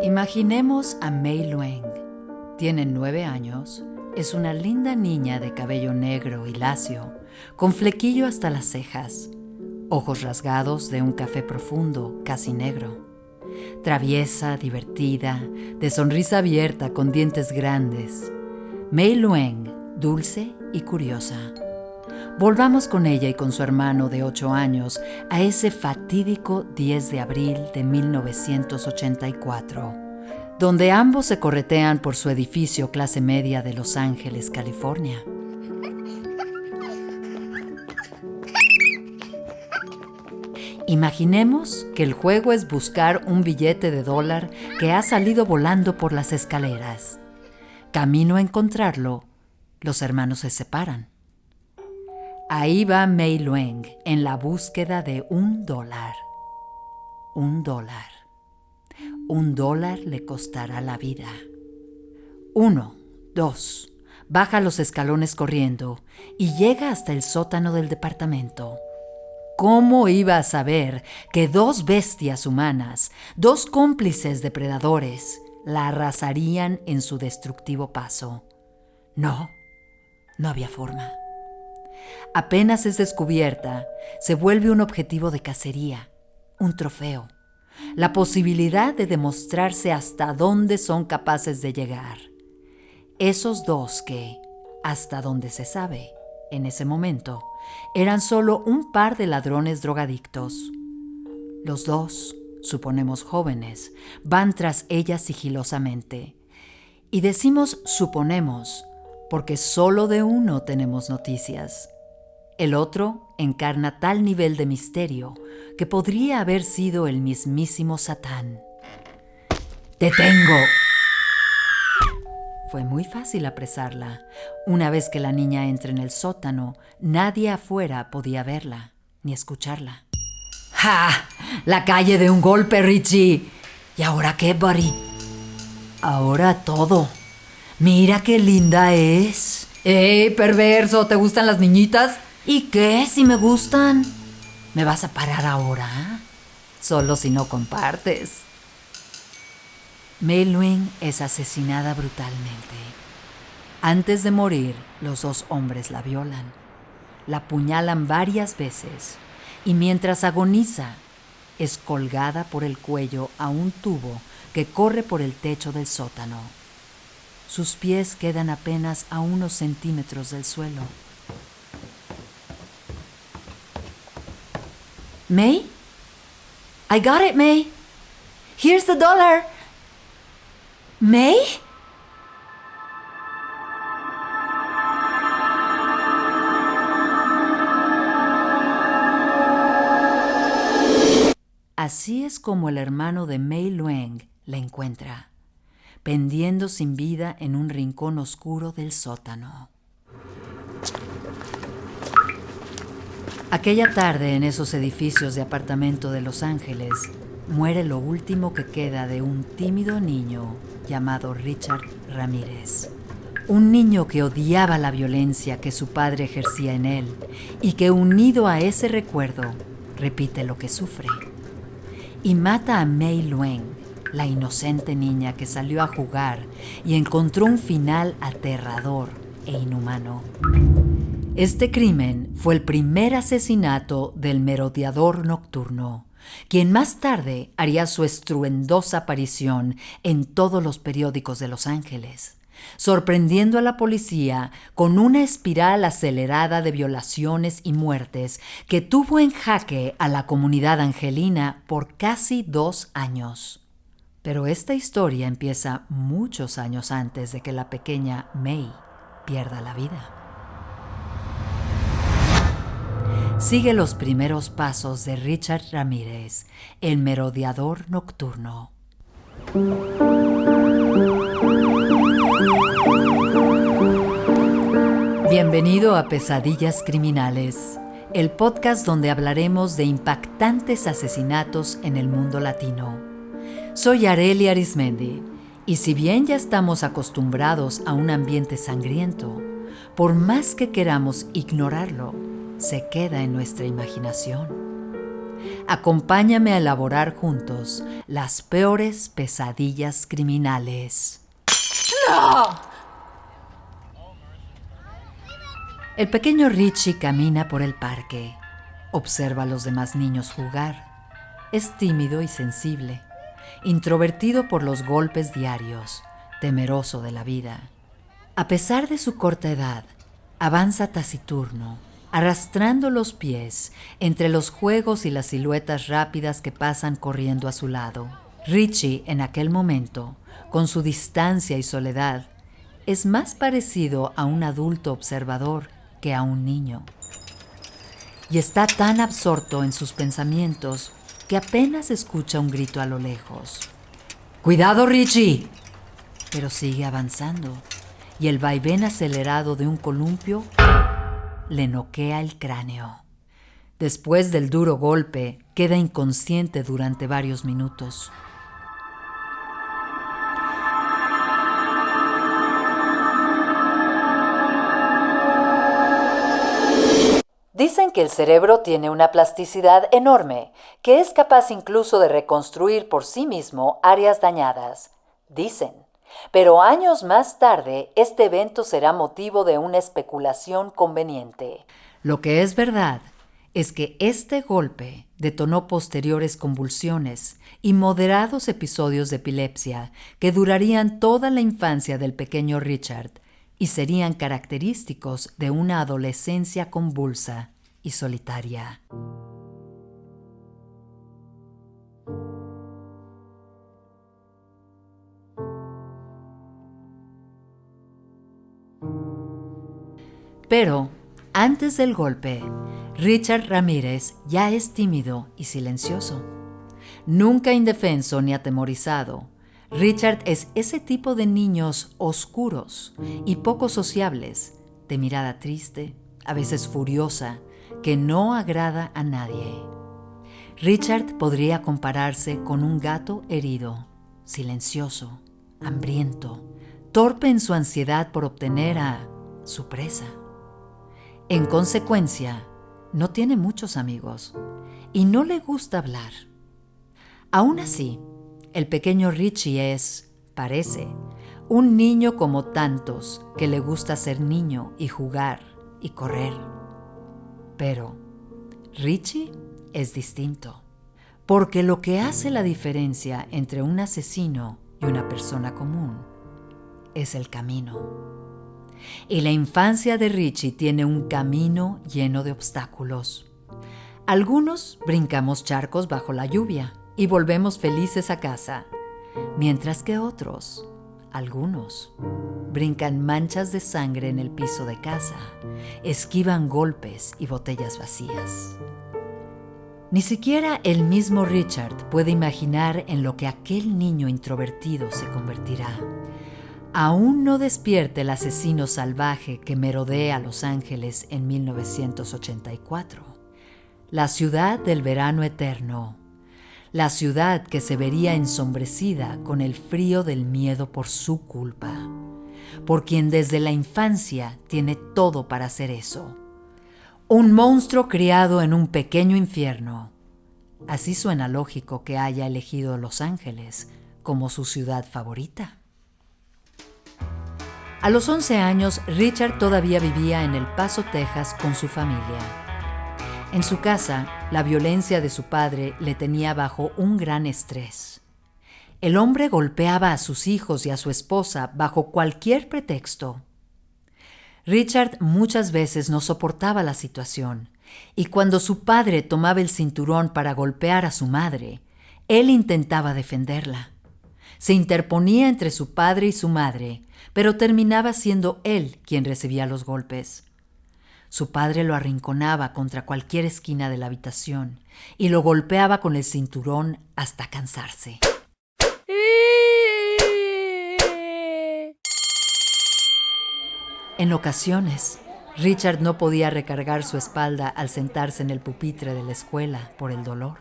Imaginemos a Mei Lueng. Tiene 9 años, es una linda niña de cabello negro y lacio, con flequillo hasta las cejas, ojos rasgados de un café profundo, casi negro. Traviesa, divertida, de sonrisa abierta con dientes grandes. Mei Lueng, dulce y curiosa. Volvamos con ella y con su hermano de 8 años a ese fatídico 10 de abril de 1984, donde ambos se corretean por su edificio clase media de Los Ángeles, California. Imaginemos que el juego es buscar un billete de $1 que ha salido volando por las escaleras. Camino a encontrarlo, los hermanos se separan. Ahí va Mei Lueng en la búsqueda de $1. $1. $1 le costará la vida. 1, 2. Baja los escalones corriendo y llega hasta el sótano del departamento. ¿Cómo iba a saber que 2 bestias humanas, 2 cómplices depredadores, la arrasarían en su destructivo paso? No había forma. Apenas es descubierta, se vuelve un objetivo de cacería, un trofeo, la posibilidad de demostrarse hasta dónde son capaces de llegar. Esos 2 que, hasta donde se sabe, en ese momento, eran solo un par de ladrones drogadictos. Los 2, suponemos jóvenes, van tras ella sigilosamente. Y decimos suponemos, porque solo de uno tenemos noticias. El otro encarna tal nivel de misterio que podría haber sido el mismísimo Satán. ¡Te tengo! Fue muy fácil apresarla. Una vez que la niña entra en el sótano, nadie afuera podía verla ni escucharla. ¡Ja! La calle de un golpe, Richie. ¿Y ahora qué, buddy? Ahora todo. Mira qué linda es. ¡Ey, perverso! ¿Te gustan las niñitas? ¿Y qué si me gustan? ¿Me vas a parar ahora? Solo si no compartes. Mei Lueng es asesinada brutalmente. Antes de morir, los 2 hombres la violan. La apuñalan varias veces y mientras agoniza, es colgada por el cuello a un tubo que corre por el techo del sótano. Sus pies quedan apenas a unos centímetros del suelo. Mei? I got it, Mei. Here's the $1. Mei? Así es como el hermano de Mei Lueng la encuentra, pendiendo sin vida en un rincón oscuro del sótano. Aquella tarde, en esos edificios de apartamento de Los Ángeles, muere lo último que queda de un tímido niño llamado Richard Ramírez. Un niño que odiaba la violencia que su padre ejercía en él y que, unido a ese recuerdo, repite lo que sufre. Y mata a Mei Lueng, la inocente niña que salió a jugar y encontró un final aterrador e inhumano. Este crimen fue el primer asesinato del merodeador nocturno, quien más tarde haría su estruendosa aparición en todos los periódicos de Los Ángeles, sorprendiendo a la policía con una espiral acelerada de violaciones y muertes que tuvo en jaque a la comunidad angelina por casi 2 años. Pero esta historia empieza muchos años antes de que la pequeña Mei pierda la vida. Sigue los primeros pasos de Richard Ramírez, el merodeador nocturno. Bienvenido a Pesadillas Criminales, el podcast donde hablaremos de impactantes asesinatos en el mundo latino. Soy Arely Arizmendi, y si bien ya estamos acostumbrados a un ambiente sangriento, por más que queramos ignorarlo, se queda en nuestra imaginación. Acompáñame a elaborar juntos las peores pesadillas criminales. ¡No! El pequeño Richie camina por el parque. Observa a los demás niños jugar. Es tímido y sensible, introvertido por los golpes diarios, temeroso de la vida. A pesar de su corta edad, avanza taciturno, arrastrando los pies entre los juegos y las siluetas rápidas que pasan corriendo a su lado. Richie, en aquel momento, con su distancia y soledad, es más parecido a un adulto observador que a un niño. Y está tan absorto en sus pensamientos que apenas escucha un grito a lo lejos. ¡Cuidado, Richie! Pero sigue avanzando, y el vaivén acelerado de un columpio le noquea el cráneo. Después del duro golpe, queda inconsciente durante varios minutos. Dicen que el cerebro tiene una plasticidad enorme, que es capaz incluso de reconstruir por sí mismo áreas dañadas. Dicen. Pero años más tarde, este evento será motivo de una especulación conveniente. Lo que es verdad es que este golpe detonó posteriores convulsiones y moderados episodios de epilepsia que durarían toda la infancia del pequeño Richard y serían característicos de una adolescencia convulsa y solitaria. Pero, antes del golpe, Richard Ramírez ya es tímido y silencioso. Nunca indefenso ni atemorizado, Richard es ese tipo de niños oscuros y poco sociables, de mirada triste, a veces furiosa, que no agrada a nadie. Richard podría compararse con un gato herido, silencioso, hambriento, torpe en su ansiedad por obtener a su presa. En consecuencia, no tiene muchos amigos y no le gusta hablar. Aún así, el pequeño Richie parece, un niño como tantos que le gusta ser niño y jugar y correr. Pero Richie es distinto, porque lo que hace la diferencia entre un asesino y una persona común es el camino. Y la infancia de Richie tiene un camino lleno de obstáculos. Algunos brincamos charcos bajo la lluvia y volvemos felices a casa, mientras que algunos, brincan manchas de sangre en el piso de casa, esquivan golpes y botellas vacías. Ni siquiera el mismo Richard puede imaginar en lo que aquel niño introvertido se convertirá. Aún no despierte el asesino salvaje que merodea Los Ángeles en 1984. La ciudad del verano eterno. La ciudad que se vería ensombrecida con el frío del miedo por su culpa. Por quien desde la infancia tiene todo para hacer eso. Un monstruo criado en un pequeño infierno. Así suena lógico que haya elegido Los Ángeles como su ciudad favorita. A los 11 años, Richard todavía vivía en El Paso, Texas, con su familia. En su casa, la violencia de su padre le tenía bajo un gran estrés. El hombre golpeaba a sus hijos y a su esposa bajo cualquier pretexto. Richard muchas veces no soportaba la situación, y cuando su padre tomaba el cinturón para golpear a su madre, él intentaba defenderla. Se interponía entre su padre y su madre, pero terminaba siendo él quien recibía los golpes. Su padre lo arrinconaba contra cualquier esquina de la habitación y lo golpeaba con el cinturón hasta cansarse. En ocasiones, Richard no podía recargar su espalda al sentarse en el pupitre de la escuela por el dolor.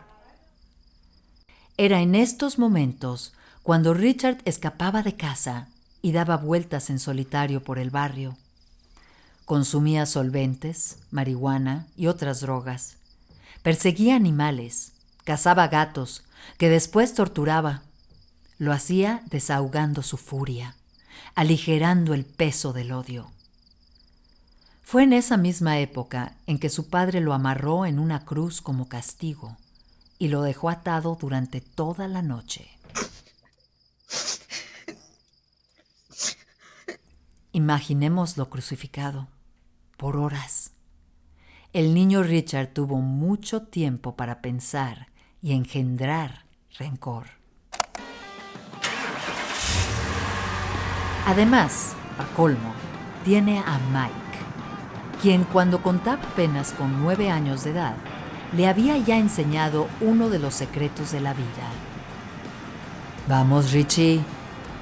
Era en estos momentos cuando Richard escapaba de casa y daba vueltas en solitario por el barrio. Consumía solventes, marihuana y otras drogas. Perseguía animales, cazaba gatos, que después torturaba. Lo hacía desahogando su furia, aligerando el peso del odio. Fue en esa misma época en que su padre lo amarró en una cruz como castigo y lo dejó atado durante toda la noche. Imaginémoslo crucificado por horas. El niño Richard tuvo mucho tiempo para pensar y engendrar rencor. Además, a colmo, tiene a Mike, quien cuando contaba apenas con 9 años de edad, le había ya enseñado uno de los secretos de la vida. Vamos, Richie,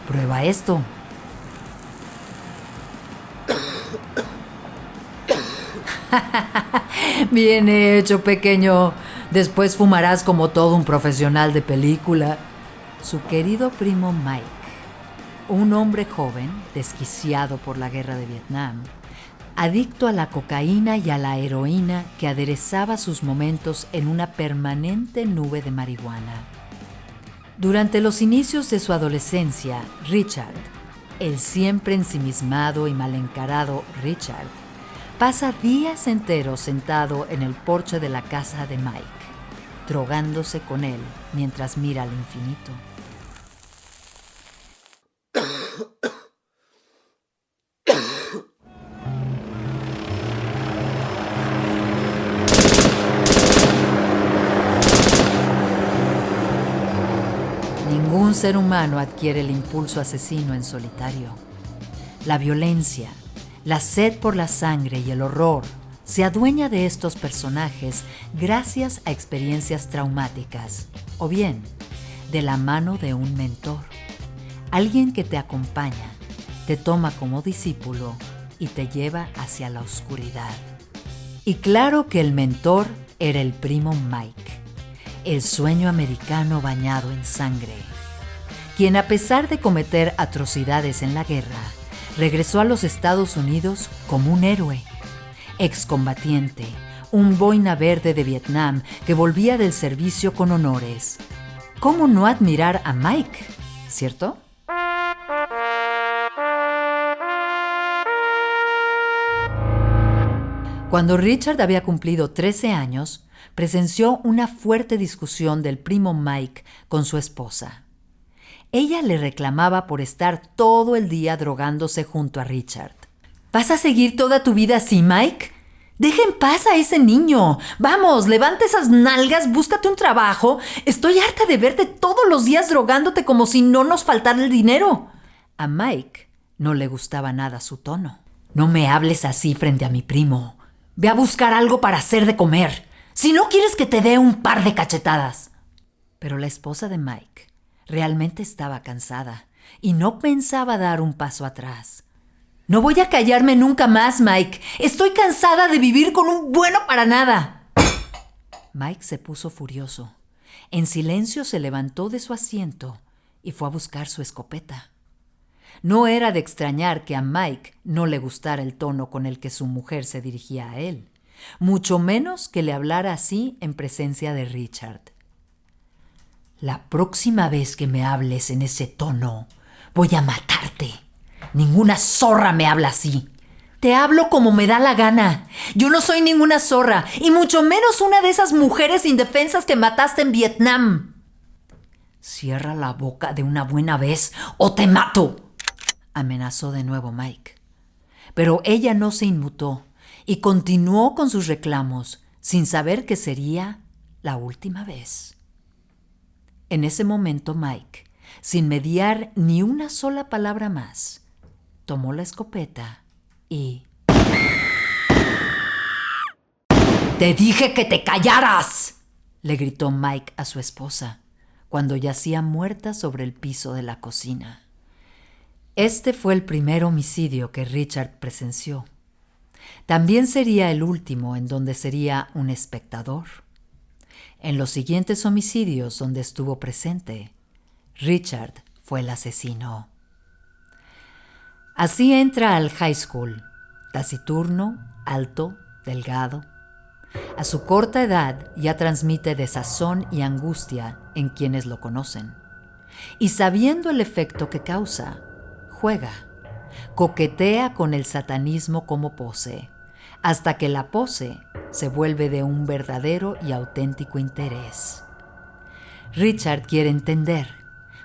prueba esto. Bien hecho, pequeño. Después fumarás como todo un profesional de película. Su querido primo Mike, un hombre joven, desquiciado por la guerra de Vietnam, adicto a la cocaína y a la heroína que aderezaba sus momentos en una permanente nube de marihuana. Durante los inicios de su adolescencia, Richard, el siempre ensimismado y mal encarado Richard, pasa días enteros sentado en el porche de la casa de Mike, drogándose con él mientras mira al infinito. Ningún ser humano adquiere el impulso asesino en solitario. La violencia, la sed por la sangre y el horror se adueña de estos personajes gracias a experiencias traumáticas, o bien, de la mano de un mentor, alguien que te acompaña, te toma como discípulo y te lleva hacia la oscuridad. Y claro que el mentor era el primo Mike, el sueño americano bañado en sangre, quien a pesar de cometer atrocidades en la guerra, regresó a los Estados Unidos como un héroe, excombatiente, un boina verde de Vietnam que volvía del servicio con honores. ¿Cómo no admirar a Mike, cierto? Cuando Richard había cumplido 13 años, presenció una fuerte discusión del primo Mike con su esposa. Ella le reclamaba por estar todo el día drogándose junto a Richard. ¿Vas a seguir toda tu vida así, Mike? Deja en paz a ese niño. Vamos, levanta esas nalgas, búscate un trabajo. Estoy harta de verte todos los días drogándote como si no nos faltara el dinero. A Mike no le gustaba nada su tono. No me hables así frente a mi primo. Ve a buscar algo para hacer de comer. Si no quieres que te dé un par de cachetadas. Pero la esposa de Mike realmente estaba cansada y no pensaba dar un paso atrás. No voy a callarme nunca más, Mike. Estoy cansada de vivir con un bueno para nada. Mike se puso furioso. En silencio se levantó de su asiento y fue a buscar su escopeta. No era de extrañar que a Mike no le gustara el tono con el que su mujer se dirigía a él, mucho menos que le hablara así en presencia de Richard. La próxima vez que me hables en ese tono, voy a matarte. Ninguna zorra me habla así. Te hablo como me da la gana. Yo no soy ninguna zorra, y mucho menos una de esas mujeres indefensas que mataste en Vietnam. Cierra la boca de una buena vez o te mato, amenazó de nuevo Mike. Pero ella no se inmutó y continuó con sus reclamos, sin saber que sería la última vez. En ese momento Mike, sin mediar ni una sola palabra más, tomó la escopeta y... ¡Te dije que te callaras!, le gritó Mike a su esposa, cuando yacía muerta sobre el piso de la cocina. Este fue el primer homicidio que Richard presenció. También sería el último en donde sería un espectador. En los siguientes homicidios donde estuvo presente, Richard fue el asesino. Así entra al high school, taciturno, alto, delgado. A su corta edad ya transmite desazón y angustia en quienes lo conocen. Y sabiendo el efecto que causa, juega, coquetea con el satanismo como pose, hasta que la pose se vuelve de un verdadero y auténtico interés. Richard quiere entender,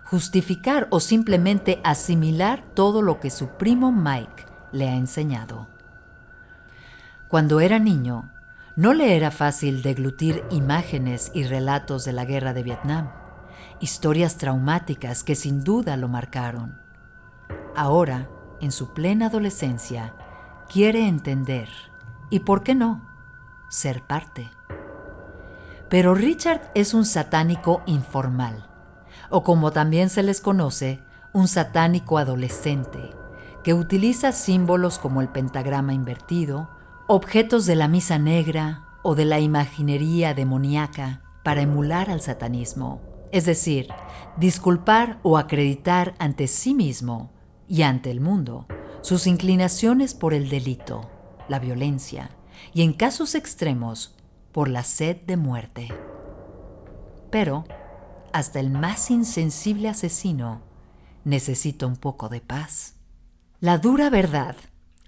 justificar o simplemente asimilar todo lo que su primo Mike le ha enseñado. Cuando era niño, no le era fácil deglutir imágenes y relatos de la guerra de Vietnam, historias traumáticas que sin duda lo marcaron. Ahora, en su plena adolescencia, quiere entender y, ¿por qué no?, ser parte. Pero Richard es un satánico informal, o como también se les conoce, un satánico adolescente, que utiliza símbolos como el pentagrama invertido, objetos de la misa negra o de la imaginería demoníaca para emular al satanismo, es decir, disculpar o acreditar ante sí mismo y ante el mundo sus inclinaciones por el delito, la violencia y, en casos extremos, por la sed de muerte. Pero hasta el más insensible asesino necesita un poco de paz. La dura verdad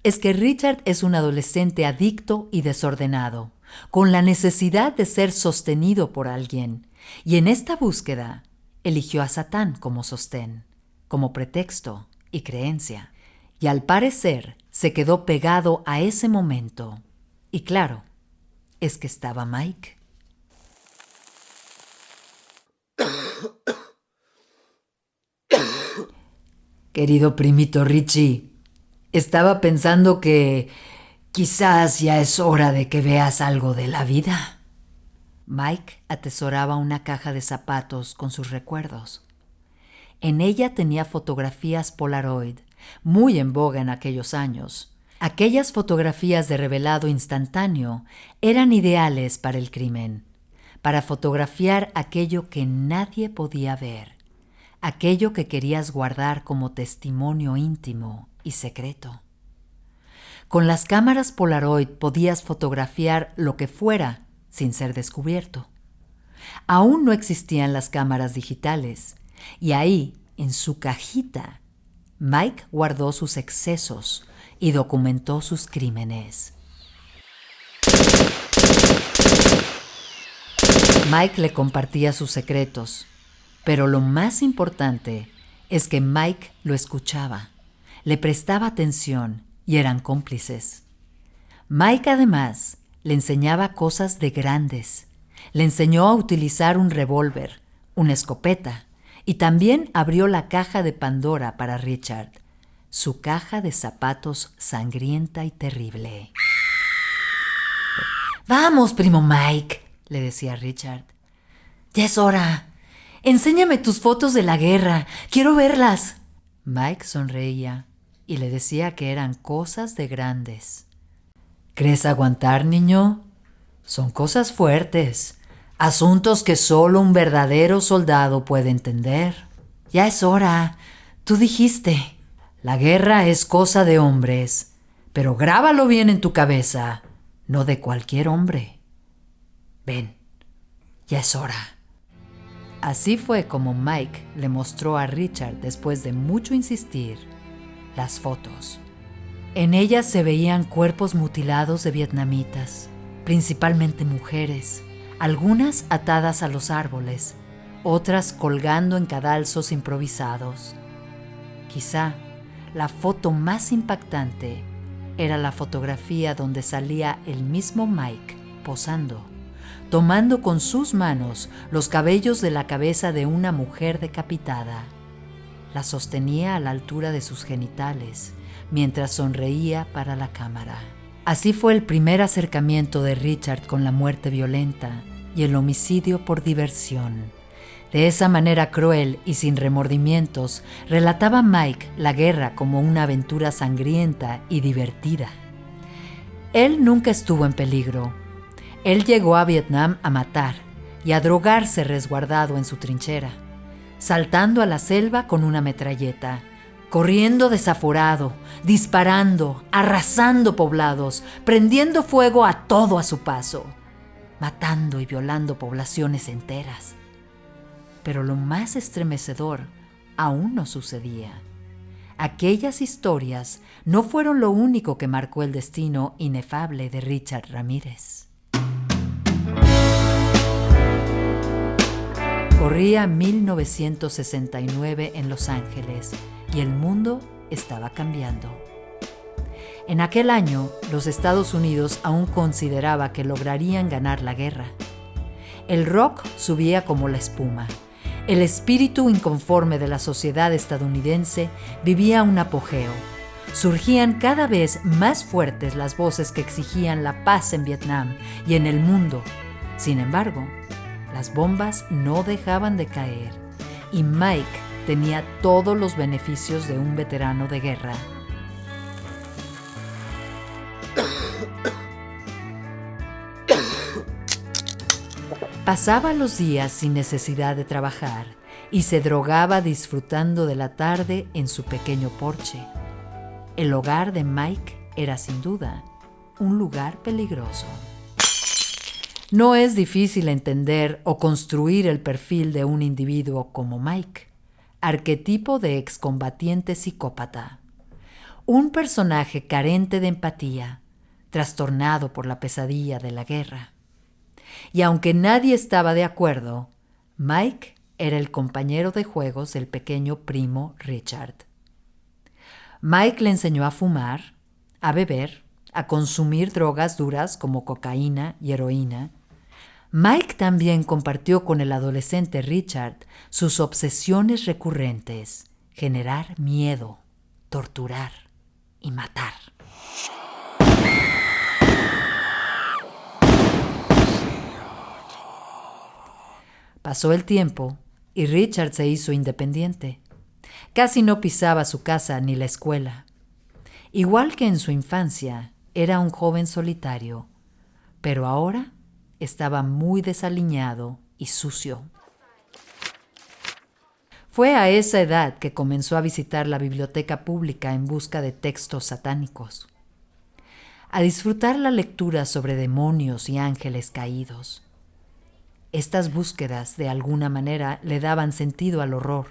es que Richard es un adolescente adicto y desordenado, con la necesidad de ser sostenido por alguien, y en esta búsqueda eligió a Satán como sostén, como pretexto y creencia, y al parecer se quedó pegado a ese momento. Y claro, es que estaba Mike. Querido primito Richie, estaba pensando que quizás ya es hora de que veas algo de la vida. Mike atesoraba una caja de zapatos con sus recuerdos. En ella tenía fotografías Polaroid, muy en boga en aquellos años. Aquellas fotografías de revelado instantáneo eran ideales para el crimen, para fotografiar aquello que nadie podía ver, aquello que querías guardar como testimonio íntimo y secreto. Con las cámaras Polaroid podías fotografiar lo que fuera sin ser descubierto. Aún no existían las cámaras digitales, y ahí, en su cajita, Mike guardó sus excesos y documentó sus crímenes. Mike le compartía sus secretos, pero lo más importante es que Mike lo escuchaba, le prestaba atención y eran cómplices. Mike además le enseñaba cosas de grandes. Le enseñó a utilizar un revólver, una escopeta, y también abrió la caja de Pandora para Richard, su caja de zapatos sangrienta y terrible. «Vamos, primo Mike», le decía Richard. «Ya es hora. Enséñame tus fotos de la guerra. Quiero verlas». Mike sonreía y le decía que eran cosas de grandes. «¿Crees aguantar, niño? Son cosas fuertes, asuntos que solo un verdadero soldado puede entender». «Ya es hora. Tú dijiste. La guerra es cosa de hombres, pero grábalo bien en tu cabeza, no de cualquier hombre. Ven, ya es hora». Así fue como Mike le mostró a Richard, después de mucho insistir, las fotos. En ellas se veían cuerpos mutilados de vietnamitas, principalmente mujeres, algunas atadas a los árboles, otras colgando en cadalsos improvisados. Quizá la foto más impactante era la fotografía donde salía el mismo Mike posando, tomando con sus manos los cabellos de la cabeza de una mujer decapitada. La sostenía a la altura de sus genitales, mientras sonreía para la cámara. Así fue el primer acercamiento de Richard con la muerte violenta y el homicidio por diversión. De esa manera cruel y sin remordimientos, relataba Mike la guerra como una aventura sangrienta y divertida. Él nunca estuvo en peligro. Él llegó a Vietnam a matar y a drogarse resguardado en su trinchera, saltando a la selva con una metralleta, corriendo desaforado, disparando, arrasando poblados, prendiendo fuego a todo a su paso, matando y violando poblaciones enteras. Pero lo más estremecedor aún no sucedía. Aquellas historias no fueron lo único que marcó el destino inefable de Richard Ramírez. Corría 1969 en Los Ángeles y el mundo estaba cambiando. En aquel año, los Estados Unidos aún consideraba que lograrían ganar la guerra. El rock subía como la espuma. El espíritu inconforme de la sociedad estadounidense vivía un apogeo. Surgían cada vez más fuertes las voces que exigían la paz en Vietnam y en el mundo. Sin embargo, las bombas no dejaban de caer y Mike tenía todos los beneficios de un veterano de guerra. Pasaba los días sin necesidad de trabajar y se drogaba disfrutando de la tarde en su pequeño porche. El hogar de Mike era sin duda un lugar peligroso. No es difícil entender o construir el perfil de un individuo como Mike, arquetipo de excombatiente psicópata. Un personaje carente de empatía, trastornado por la pesadilla de la guerra. Y aunque nadie estaba de acuerdo, Mike era el compañero de juegos del pequeño primo Richard. Mike le enseñó a fumar, a beber, a consumir drogas duras como cocaína y heroína. Mike también compartió con el adolescente Richard sus obsesiones recurrentes: generar miedo, torturar y matar. Pasó el tiempo y Richard se hizo independiente. Casi no pisaba su casa ni la escuela. Igual que en su infancia, era un joven solitario, pero ahora estaba muy desaliñado y sucio. Fue a esa edad que comenzó a visitar la biblioteca pública en busca de textos satánicos, a disfrutar la lectura sobre demonios y ángeles caídos. Estas búsquedas, de alguna manera, le daban sentido al horror,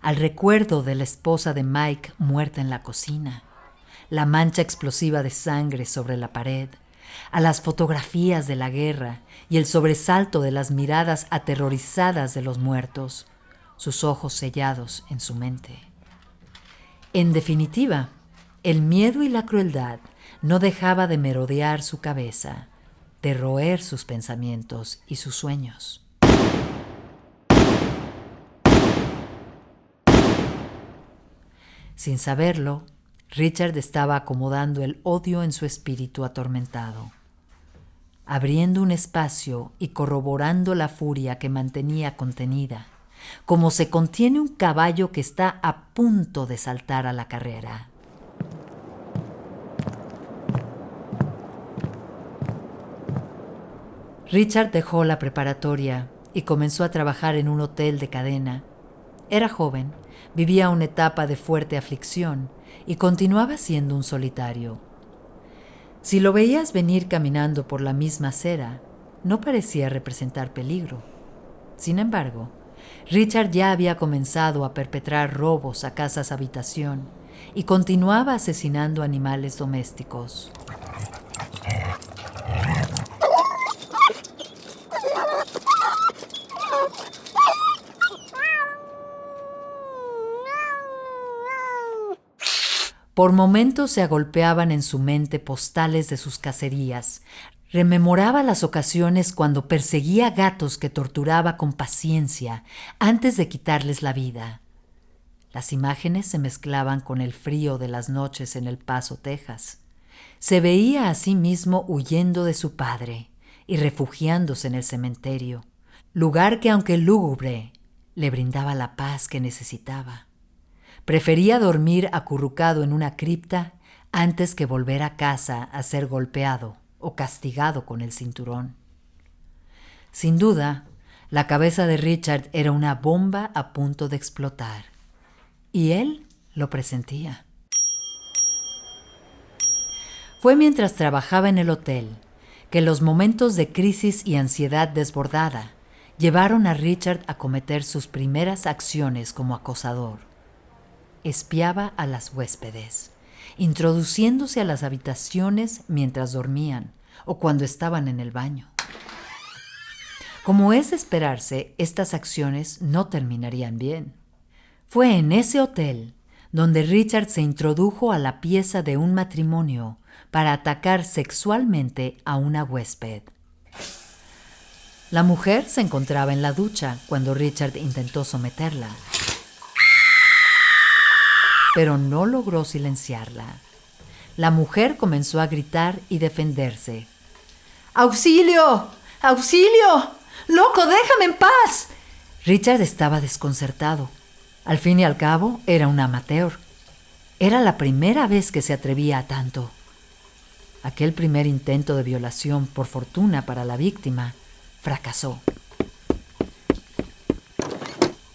al recuerdo de la esposa de Mike muerta en la cocina, la mancha explosiva de sangre sobre la pared, a las fotografías de la guerra y el sobresalto de las miradas aterrorizadas de los muertos, sus ojos sellados en su mente. En definitiva, el miedo y la crueldad no dejaba de merodear su cabeza, de roer sus pensamientos y sus sueños. Sin saberlo, Richard estaba acomodando el odio en su espíritu atormentado, abriendo un espacio y corroborando la furia que mantenía contenida, como se contiene un caballo que está a punto de saltar a la carrera. Richard dejó la preparatoria y comenzó a trabajar en un hotel de cadena. Era joven, vivía una etapa de fuerte aflicción y continuaba siendo un solitario. Si lo veías venir caminando por la misma acera, no parecía representar peligro. Sin embargo, Richard ya había comenzado a perpetrar robos a casas habitación y continuaba asesinando animales domésticos. Por momentos se agolpeaban en su mente postales de sus cacerías. Rememoraba las ocasiones cuando perseguía gatos que torturaba con paciencia antes de quitarles la vida. Las imágenes se mezclaban con el frío de las noches en El Paso, Texas. Se veía a sí mismo huyendo de su padre y refugiándose en el cementerio, lugar que, aunque lúgubre, le brindaba la paz que necesitaba. Prefería dormir acurrucado en una cripta antes que volver a casa a ser golpeado o castigado con el cinturón. Sin duda, la cabeza de Richard era una bomba a punto de explotar, y él lo presentía. Fue mientras trabajaba en el hotel que los momentos de crisis y ansiedad desbordada llevaron a Richard a cometer sus primeras acciones como acosador. Espiaba a las huéspedes, introduciéndose a las habitaciones mientras dormían o cuando estaban en el baño. Como es de esperarse, estas acciones no terminarían bien. Fue en ese hotel donde Richard se introdujo a la pieza de un matrimonio para atacar sexualmente a una huésped. La mujer se encontraba en la ducha cuando Richard intentó someterla, pero no logró silenciarla. La mujer comenzó a gritar y defenderse. ¡Auxilio! ¡Auxilio! ¡Loco, déjame en paz! Richard estaba desconcertado. Al fin y al cabo, era un amateur. Era la primera vez que se atrevía a tanto. Aquel primer intento de violación, por fortuna para la víctima, fracasó.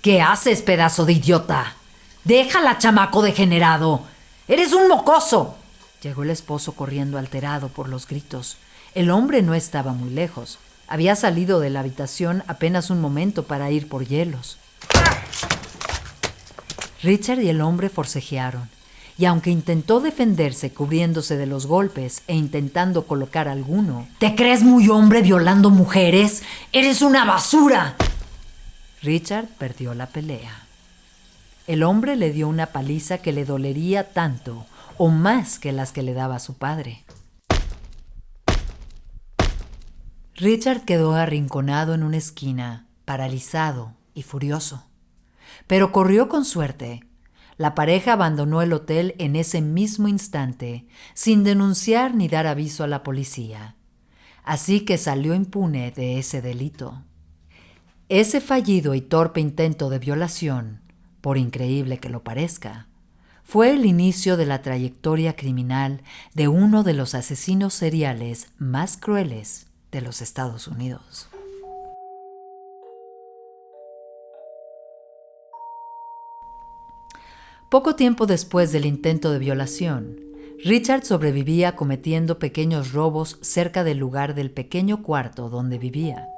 ¿Qué haces, pedazo de idiota? ¡Déjala, chamaco degenerado! ¡Eres un mocoso! Llegó el esposo corriendo alterado por los gritos. El hombre no estaba muy lejos. Había salido de la habitación apenas un momento para ir por hielos. Richard y el hombre forcejearon, y aunque intentó defenderse cubriéndose de los golpes e intentando colocar alguno. ¿Te crees muy hombre violando mujeres? ¡Eres una basura! Richard perdió la pelea. El hombre le dio una paliza que le dolería tanto o más que las que le daba su padre. Richard quedó arrinconado en una esquina, paralizado y furioso. Pero corrió con suerte. La pareja abandonó el hotel en ese mismo instante, sin denunciar ni dar aviso a la policía. Así que salió impune de ese delito. Ese fallido y torpe intento de violación, por increíble que lo parezca, fue el inicio de la trayectoria criminal de uno de los asesinos seriales más crueles de los Estados Unidos. Poco tiempo después del intento de violación, Richard sobrevivía cometiendo pequeños robos cerca del lugar del pequeño cuarto donde vivía.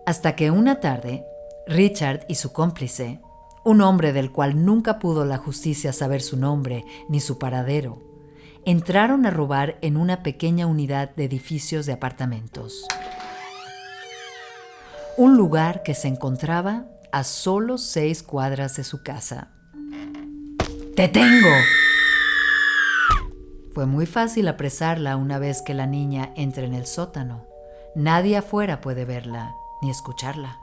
Hasta que una tarde, Richard y su cómplice, un hombre del cual nunca pudo la justicia saber su nombre ni su paradero, entraron a robar en una pequeña unidad de edificios de apartamentos. Un lugar que se encontraba a solo 6 cuadras de su casa. ¡Te tengo! Fue muy fácil apresarla una vez que la niña entra en el sótano. Nadie afuera puede verla ni escucharla.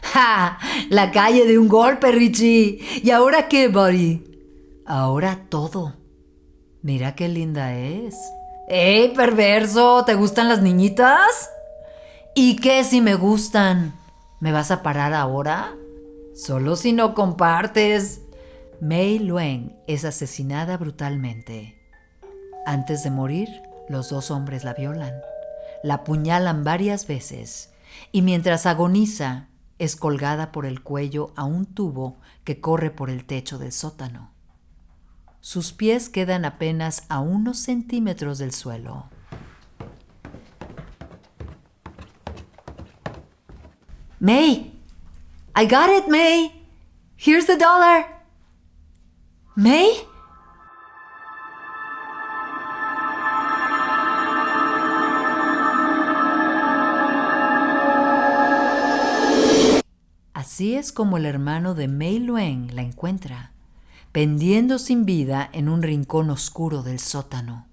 ¡Ja! La calle de un golpe, Richie. ¿Y ahora qué, buddy? Ahora todo. Mira qué linda es. ¡Ey, perverso! ¿Te gustan las niñitas? ¿Y qué si me gustan? ¿Me vas a parar ahora? Solo si no compartes. Mei Lueng es asesinada brutalmente. Antes de morir, los 2 hombres la violan, la apuñalan varias veces y mientras agoniza, es colgada por el cuello a un tubo que corre por el techo del sótano. Sus pies quedan apenas a unos centímetros del suelo. May, I got it, May. Here's the $1. May? Así es como el hermano de Mei Lueng la encuentra, pendiendo sin vida en un rincón oscuro del sótano.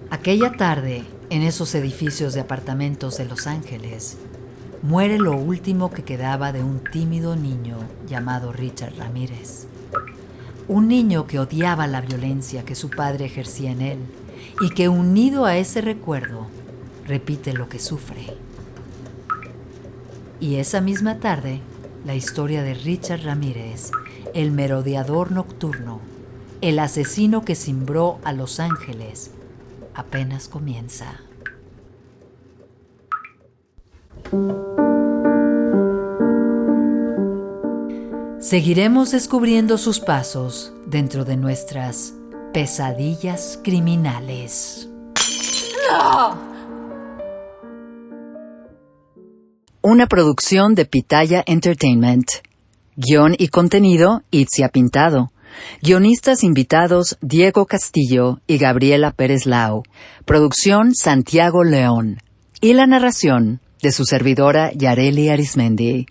Aquella tarde, en esos edificios de apartamentos de Los Ángeles, muere lo último que quedaba de un tímido niño llamado Richard Ramírez. Un niño que odiaba la violencia que su padre ejercía en él y que, unido a ese recuerdo, repite lo que sufre. Y esa misma tarde, la historia de Richard Ramírez, el merodeador nocturno, el asesino que cimbró a Los Ángeles, apenas comienza. Seguiremos descubriendo sus pasos dentro de nuestras pesadillas criminales. Una producción de Pitaya Entertainment. Guión y contenido, Itzia Pintado. Guionistas invitados, Diego Castillo y Gabriela Pérez Lau. Producción, Santiago León. Y la narración, de su servidora Yareli Arismendi.